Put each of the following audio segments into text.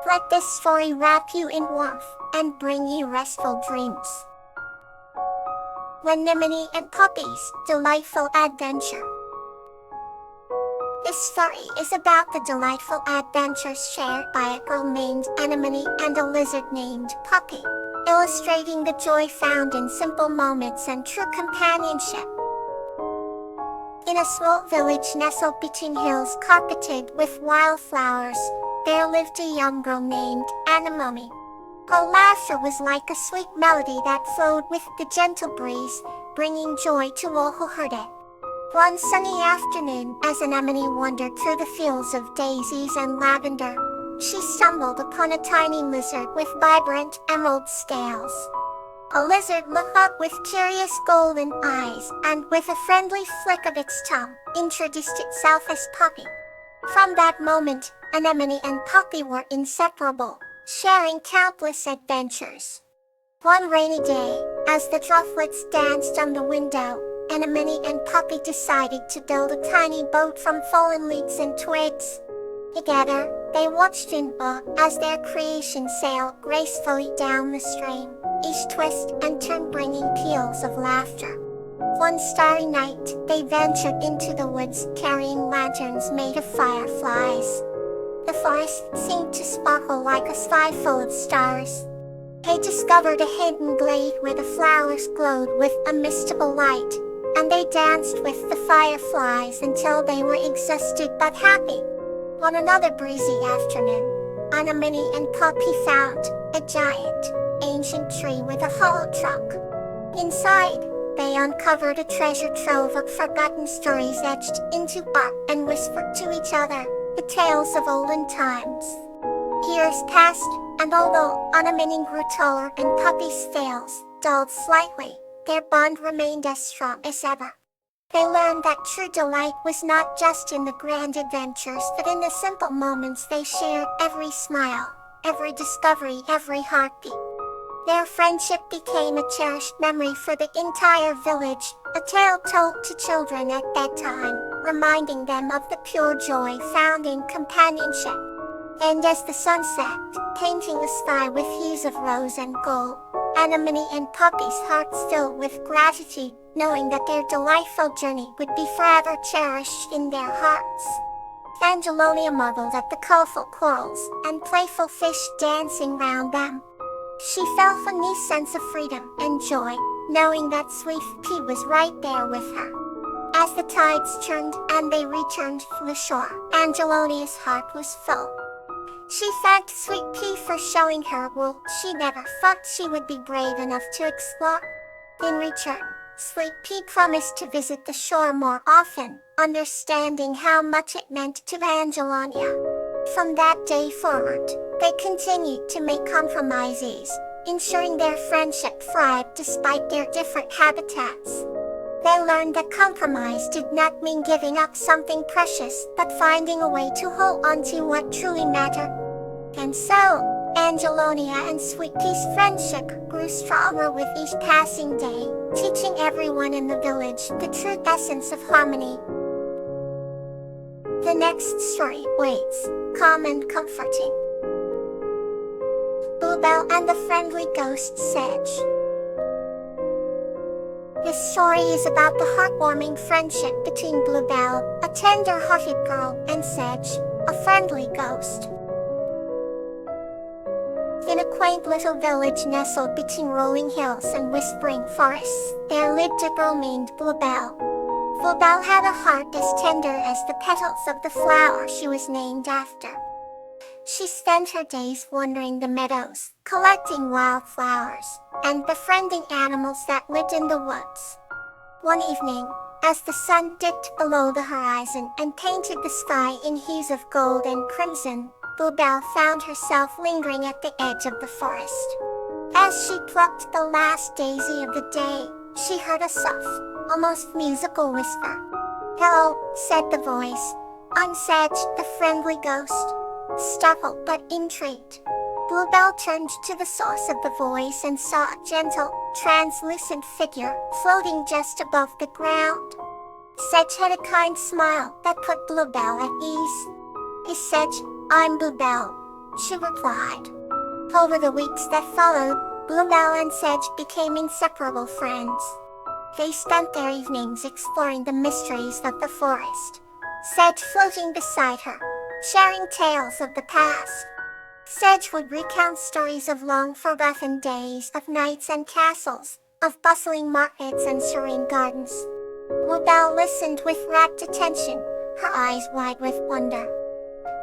Let this story wrap you in warmth and bring you restful dreams. Anemone and Puppy's Delightful Adventure. This story is about the delightful adventures shared by a girl named Anemone and a lizard named Puppy, illustrating the joy found in simple moments and true companionship. In a small village nestled between hills carpeted with wildflowers, there lived a young girl named Anemone. Her laughter was like a sweet melody that flowed with the gentle breeze, bringing joy to all who heard it. One sunny afternoon, as Anemone wandered through the fields of daisies and lavender, she stumbled upon a tiny lizard with vibrant emerald scales. A lizard looked up with curious golden eyes and, with a friendly flick of its tongue, introduced itself as Puppy. From that moment, Anemone and Puppy were inseparable, sharing countless adventures. One rainy day, as the droplets danced on the window, Anemone and Puppy decided to build a tiny boat from fallen leaves and twigs. Together, they watched in awe as their creation sailed gracefully down the stream, each twist and turn bringing peals of laughter. One starry night, they ventured into the woods carrying lanterns made of fireflies. The forest seemed to sparkle like a sky full of stars. They discovered a hidden glade where the flowers glowed with a mystical light, and they danced with the fireflies until they were exhausted but happy. On another breezy afternoon, Anemone and Puppy found a giant, ancient tree with a hollow trunk. Inside, they uncovered a treasure trove of forgotten stories etched into bark and whispered to each other the tales of olden times. Years passed, and although Anemone grew taller and Puppy's scales dulled slightly, their bond remained as strong as ever. They learned that true delight was not just in the grand adventures but in the simple moments they shared, every smile, every discovery, every heartbeat. Their friendship became a cherished memory for the entire village, a tale told to children at bedtime, reminding them of the pure joy found in companionship. And as the sun set, painting the sky with hues of rose and gold, Anemone and Puppy's hearts filled with gratitude, knowing that their delightful journey would be forever cherished in their hearts. Angelonia marveled at the colorful corals and playful fish dancing round them. She felt a new sense of freedom and joy, knowing that Sweet Pea was right there with her. As the tides turned and they returned to the shore, Angelonia's heart was full. She thanked Sweet Pea for showing her a world she never thought she would be brave enough to explore. In return, Sweet Pea promised to visit the shore more often, understanding how much it meant to Angelonia. From that day forward, they continued to make compromises, ensuring their friendship thrived despite their different habitats. They learned that compromise did not mean giving up something precious, but finding a way to hold on to what truly mattered. And so, Angelonia and Sweet Pea's friendship grew stronger with each passing day, teaching everyone in the village the true essence of harmony. The next story waits, calm and comforting. Bluebell and the Friendly Ghost Sedge. This story is about the heartwarming friendship between Bluebell, a tender-hearted girl, and Sedge, a friendly ghost. In a quaint little village nestled between rolling hills and whispering forests, there lived a girl named Bluebell. Bluebell had a heart as tender as the petals of the flower she was named after. She spent her days wandering the meadows, collecting wildflowers, and befriending animals that lived in the woods. One evening, as the sun dipped below the horizon and painted the sky in hues of gold and crimson, Bluebell found herself lingering at the edge of the forest. As she plucked the last daisy of the day, she heard a soft, almost musical whisper. "Hello," said the voice. "I'm Sedge, the friendly ghost." Startled but intrigued, Bluebell turned to the source of the voice and saw a gentle, translucent figure floating just above the ground. Sedge had a kind smile that put Bluebell at ease. "Hey Sedge, I'm Bluebell. she replied. Over the weeks that followed, Bluebell and Sedge became inseparable friends. They spent their evenings exploring the mysteries of the forest, Sedge floating beside her, sharing tales of the past. Sedge would recount stories of long-forgotten days, of knights and castles, of bustling markets and serene gardens. Bluebell listened with rapt attention, her eyes wide with wonder.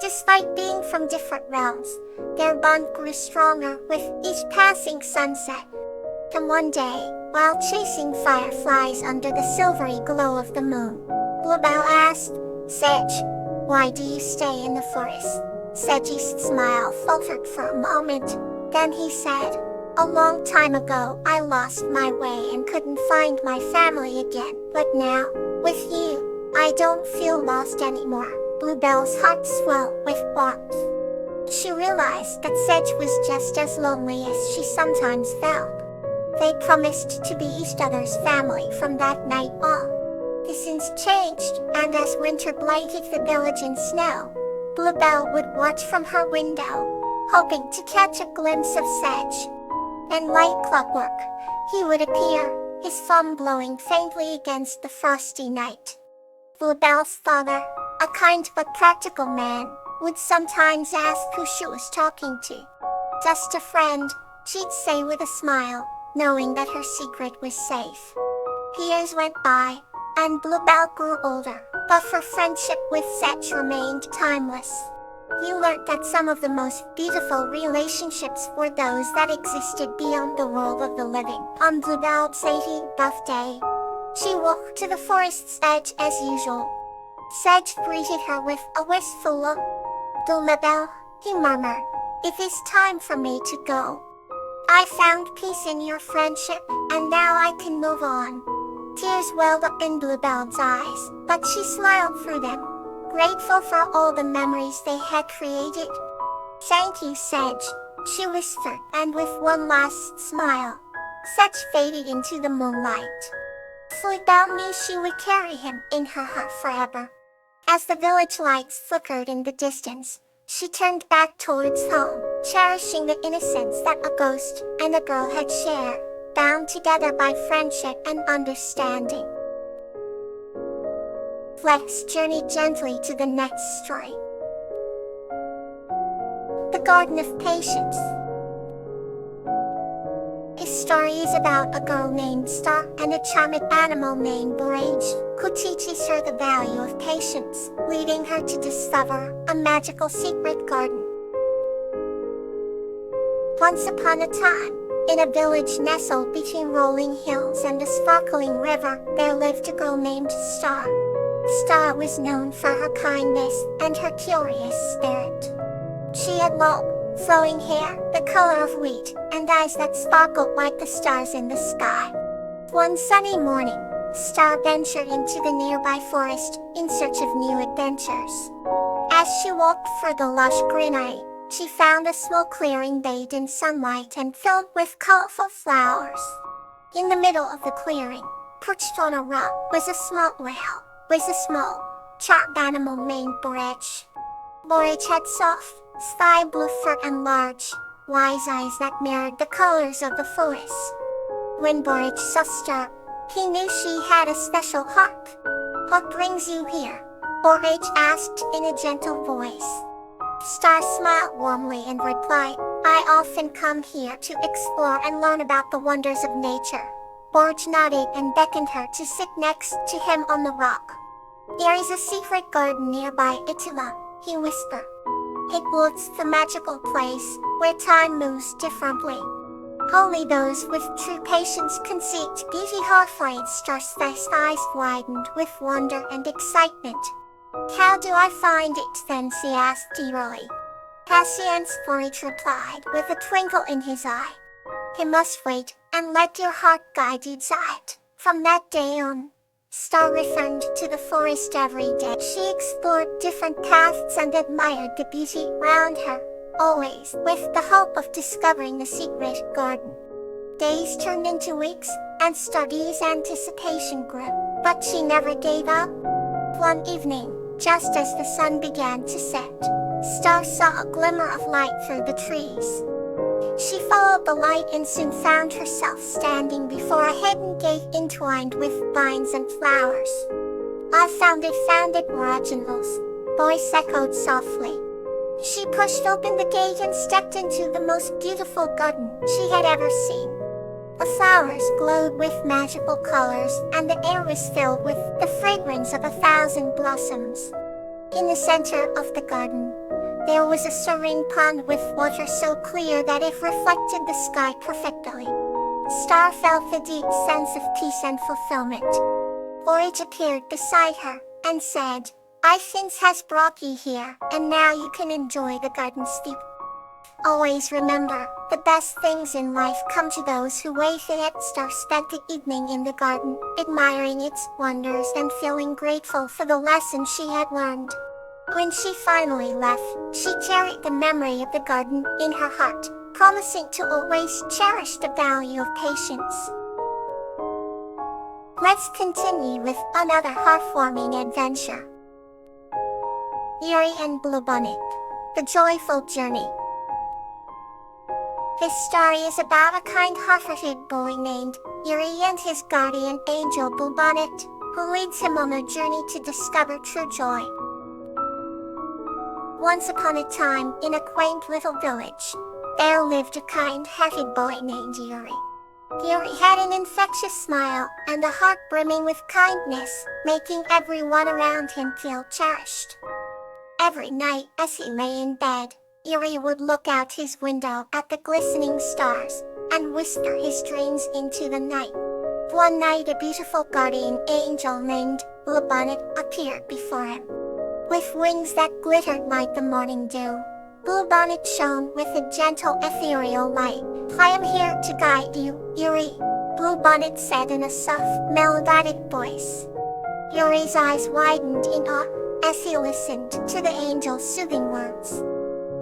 Despite being from different realms, their bond grew stronger with each passing sunset. And one day, while chasing fireflies under the silvery glow of the moon, Bluebell asked, "Sedge, why do you stay in the forest?" Sedge's smile faltered for a moment. Then he said, "A long time ago, I lost my way and couldn't find my family again. But now, with you, I don't feel lost anymore." Bluebell's heart swelled with warmth. She realized that Sedge was just as lonely as she sometimes felt. They promised to be each other's family from that night on. The scenes changed, and as winter blighted the village in snow, Bluebell would watch from her window, hoping to catch a glimpse of Sedge. And like clockwork, he would appear, his thumb blowing faintly against the frosty night. Bluebell's father, a kind but practical man, would sometimes ask who she was talking to. "Just a friend," she'd say with a smile, knowing that her secret was safe. Years went by, and Bluebell grew older, but her friendship with Sedge remained timeless. You learned that some of the most beautiful relationships were those that existed beyond the world of the living. On Bluebell's 18th birthday, she walked to the forest's edge as usual. Sedge greeted her with a wistful look. "Bluebell," he murmured, "it is time for me to go. I found peace in your friendship, and now I can move on." Tears welled up in Bluebell's eyes, but she smiled through them, grateful for all the memories they had created. "Thank you, Sedge," she whispered, and with one last smile, Sedge faded into the moonlight. Bluebell knew she would carry him in her heart forever. As the village lights flickered in the distance, she turned back towards home, cherishing the innocence that a ghost and a girl had shared, bound together by friendship and understanding. Let's journey gently to the next story. The Garden of Patience. This story is about a girl named Star and a charming animal named Borage, who teaches her the value of patience, leading her to discover a magical secret garden. Once upon a time, in a village nestled between rolling hills and a sparkling river, there lived a girl named Star. Star was known for her kindness and her curious spirit. She had long, flowing hair, the color of wheat, and eyes that sparkled like the stars in the sky. One sunny morning, Star ventured into the nearby forest in search of new adventures. As she walked through the lush greenery, she found a small clearing bathed in sunlight and filled with colorful flowers. In the middle of the clearing, perched on a rock, was a small, charming animal named Borage. Borage had soft, sky blue fur and large, wise eyes that mirrored the colors of the forest. When Borage saw Star, he knew she had a special heart. "What brings you here?" Borage asked in a gentle voice. Star smiled warmly and replied, "I often come here to explore and learn about the wonders of nature." Borage nodded and beckoned her to sit next to him on the rock. "There is a secret garden nearby, Itila," he whispered. "It was the magical place where time moves differently. Only those with true patience can see its beauty." Horrified, Star's eyes widened with wonder and excitement. "How do I find it then?" she asked eagerly. "Patience," Borage replied with a twinkle in his eye. "You must wait and let your heart guide you to it." From that day on, Star returned to the forest every day. She explored different paths and admired the beauty around her, always with the hope of discovering the secret garden. Days turned into weeks, and Star's anticipation grew, but she never gave up. One evening, just as the sun began to set, Star saw a glimmer of light through the trees. She followed the light and soon found herself standing before a hidden gate entwined with vines and flowers. "I found it, originals," voice echoed softly. She pushed open the gate and stepped into the most beautiful garden she had ever seen. The flowers glowed with magical colors, and the air was filled with the fragrance of 1,000 blossoms. In the center of the garden, there was a serene pond with water so clear that it reflected the sky perfectly. Star felt a deep sense of peace and fulfillment. Orange appeared beside her and said, "I things has brought you here, and now you can enjoy the garden's view. Always remember, the best things in life come to those who wait for it." Star spent the evening in the garden, admiring its wonders and feeling grateful for the lessons she had learned. When she finally left, she carried the memory of the garden in her heart, promising to always cherish the value of patience. Let's continue with another heartwarming adventure. Yuri and Bluebonnet, The Joyful Journey. This story is about a kind-hearted boy named Yuri and his guardian angel Bluebonnet, who leads him on a journey to discover true joy. Once upon a time, in a quaint little village, there lived a kind-hearted boy named Yuri. Yuri had an infectious smile and a heart brimming with kindness, making everyone around him feel cherished. Every night, as he lay in bed, Yuri would look out his window at the glistening stars and whisper his dreams into the night. One night, a beautiful guardian angel named Bluebonnet appeared before him. With wings that glittered like the morning dew, Bluebonnet shone with a gentle ethereal light. "I am here to guide you, Yuri," Bluebonnet said in a soft, melodic voice. Yuri's eyes widened in awe as he listened to the angel's soothing words.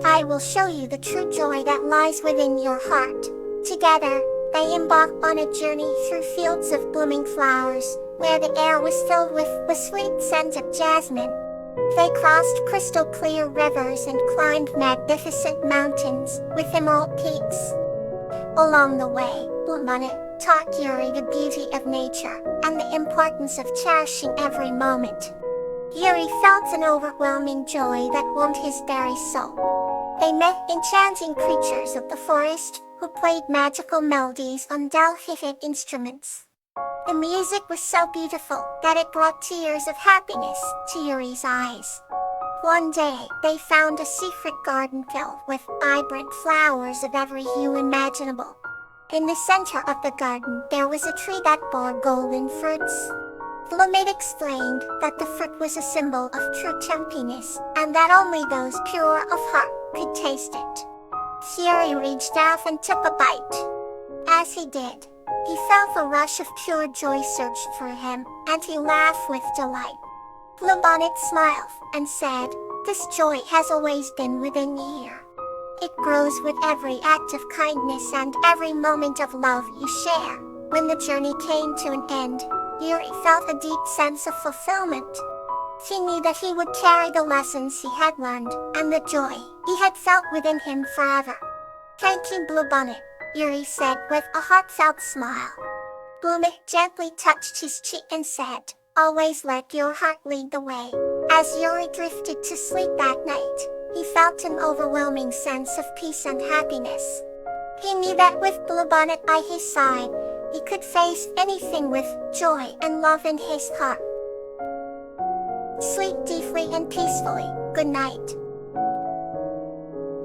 "I will show you the true joy that lies within your heart." Together, they embarked on a journey through fields of blooming flowers, where the air was filled with the sweet scent of jasmine. They crossed crystal-clear rivers and climbed magnificent mountains with emerald peaks. Along the way, Bluebonnet taught Yuri the beauty of nature and the importance of cherishing every moment. Yuri felt an overwhelming joy that warmed his very soul. They met enchanting creatures of the forest who played magical melodies on delicate instruments. The music was so beautiful that it brought tears of happiness to Yuri's eyes. One day, they found a secret garden filled with vibrant flowers of every hue imaginable. In the center of the garden, there was a tree that bore golden fruits. Bluebonnet explained that the fruit was a symbol of true happiness, and that only those pure of heart could taste it. Yuri reached out and took a bite. As he did, he felt a rush of pure joy surge through him, and he laughed with delight. Bluebonnet smiled and said, "This joy has always been within you. It grows with every act of kindness and every moment of love you share." When the journey came to an end, Yuri felt a deep sense of fulfillment. He knew that he would carry the lessons he had learned and the joy he had felt within him forever. "Thank you, Bluebonnet," Yuri said with a heartfelt smile. Bluebonnet gently touched his cheek and said, "Always let your heart lead the way." As Yuri drifted to sleep that night, he felt an overwhelming sense of peace and happiness. He knew that with Bluebonnet by his side, he could face anything with joy and love in his heart. Sleep deeply and peacefully. Good night.